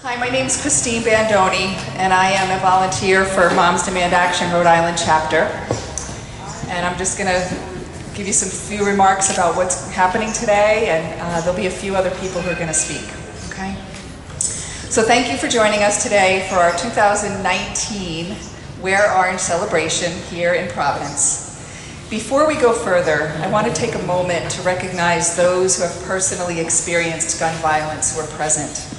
Hi, my name is Christine Bandoni, and I am a volunteer for Moms Demand Action Rhode Island chapter. And I'm just going to give you some few remarks about what's happening today, and there'll be a few other people who are going to speak. Okay? So thank you for joining us today for our 2019 Wear Orange celebration here in Providence. Before we go further, I want to take a moment to recognize those who have personally experienced gun violence who are present.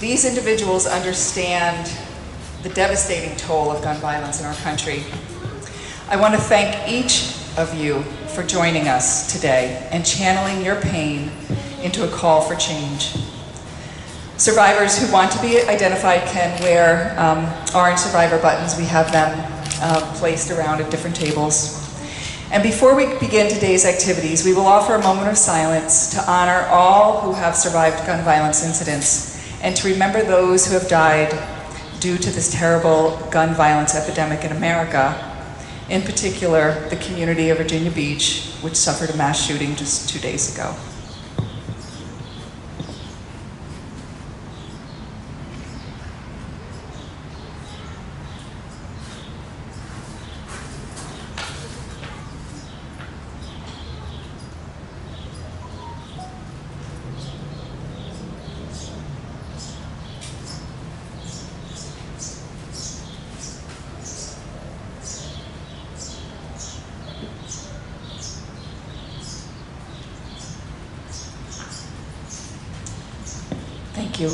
These individuals understand the devastating toll of gun violence in our country. I want to thank each of you for joining us today and channeling your pain into a call for change. Survivors who want to be identified can wear orange survivor buttons. We have them placed around at different tables. And before we begin today's activities, we will offer a moment of silence to honor all who have survived gun violence incidents and to remember those who have died due to this terrible gun violence epidemic in America, in particular the community of Virginia Beach, which suffered a mass shooting just 2 days ago. Thank you.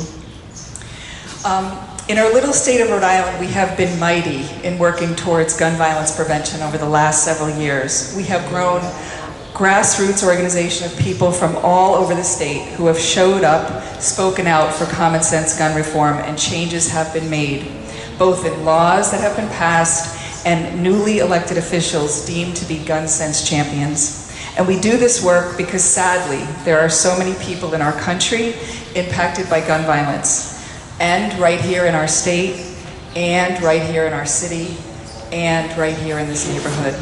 In our little state of Rhode Island, we have been mighty in working towards gun violence prevention over the last several years. We have grown grassroots organization of people from all over the state who have showed up, spoken out for common sense gun reform, and changes have been made, both in laws that have been passed and newly elected officials deemed to be gun sense champions. And we do this work because, sadly, there are so many people in our country impacted by gun violence, and right here in our state, and right here in our city, and right here in this neighborhood.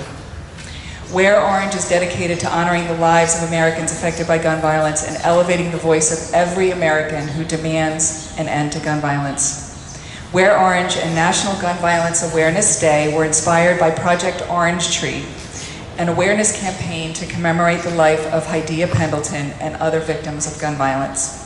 Wear Orange is dedicated to honoring the lives of Americans affected by gun violence and elevating the voice of every American who demands an end to gun violence. Wear Orange and National Gun Violence Awareness Day were inspired by Project Orange Tree, an awareness campaign to commemorate the life of Hydea Pendleton and other victims of gun violence.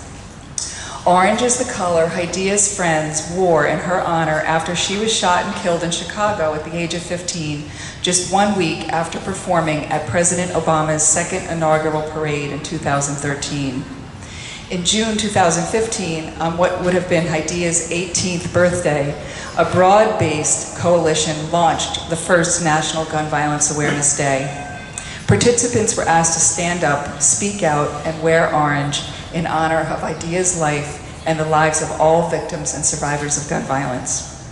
Orange is the color Hydea's friends wore in her honor after she was shot and killed in Chicago at the age of 15, just 1 week after performing at President Obama's second inaugural parade in 2013. In June 2015, on what would have been Hydea's 18th birthday, a broad-based coalition launched the first National Gun Violence Awareness Day. Participants were asked to stand up, speak out, and wear orange in honor of Hydea's life and the lives of all victims and survivors of gun violence.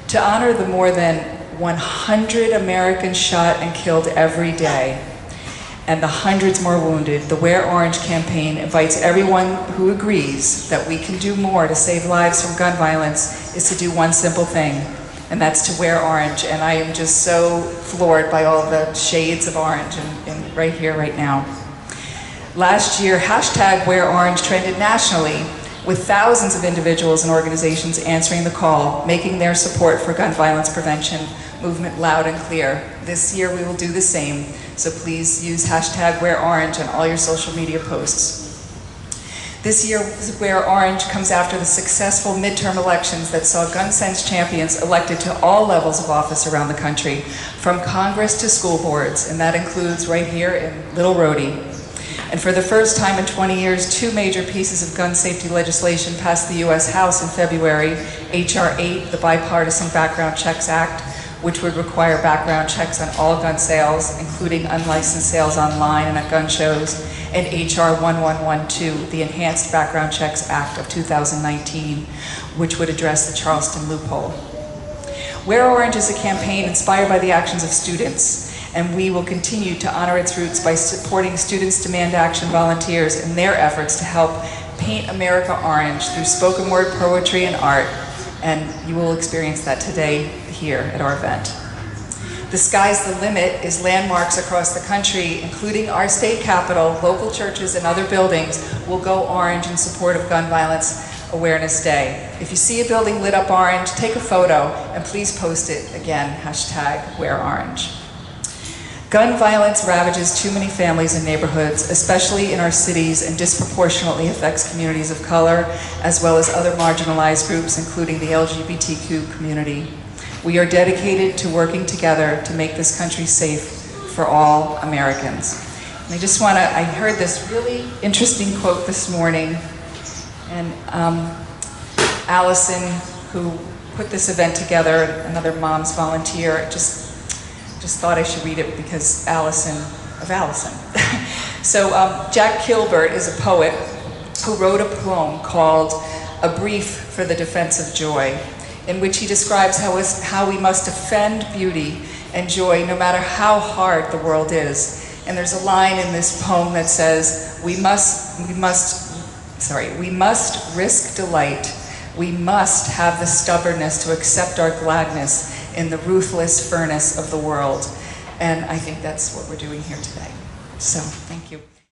To honor the more than 100 Americans shot and killed every day, and the hundreds more wounded, the Wear Orange campaign invites everyone who agrees that we can do more to save lives from gun violence is to do one simple thing, and that's to wear orange. And I am just so floored by all the shades of orange and right here, right now. Last year, hashtag Wear Orange trended nationally, with thousands of individuals and organizations answering the call, making their support for gun violence prevention movement loud and clear. This year we will do the same, so please use hashtag Wear Orange on all your social media posts. This year's Wear Orange comes after the successful midterm elections that saw gun sense champions elected to all levels of office around the country, from Congress to school boards, and that includes right here in Little Rhodey. And for the first time in 20 years, two major pieces of gun safety legislation passed the U.S. House in February. H.R. 8, the Bipartisan Background Checks Act, which would require background checks on all gun sales, including unlicensed sales online and at gun shows, and H.R. 1112, the Enhanced Background Checks Act of 2019, which would address the Charleston loophole. Wear Orange is a campaign inspired by the actions of students, and we will continue to honor its roots by supporting Students Demand Action volunteers in their efforts to help paint America orange through spoken word poetry and art, and you will experience that today here at our event. The Sky's the Limit is landmarks across the country, including our state capitol, local churches, and other buildings will go orange in support of gun violence Awareness Day. If you see a building lit up orange, take a photo and please post it again, #WearOrange. Gun violence ravages too many families and neighborhoods, especially in our cities, and disproportionately affects communities of color, as well as other marginalized groups, including the LGBTQ community. We are dedicated to working together to make this country safe for all Americans. And I heard this really interesting quote this morning, and Allison, who put this event together, another mom's volunteer, just thought I should read it because Allison. So Jack Kilbert is a poet who wrote a poem called A Brief for the Defense of Joy, in which he describes how we must defend beauty and joy no matter how hard the world is. And there's a line in this poem that says, we must risk delight. We must have the stubbornness to accept our gladness in the ruthless furnace of the world. And I think that's what we're doing here today. So, thank you.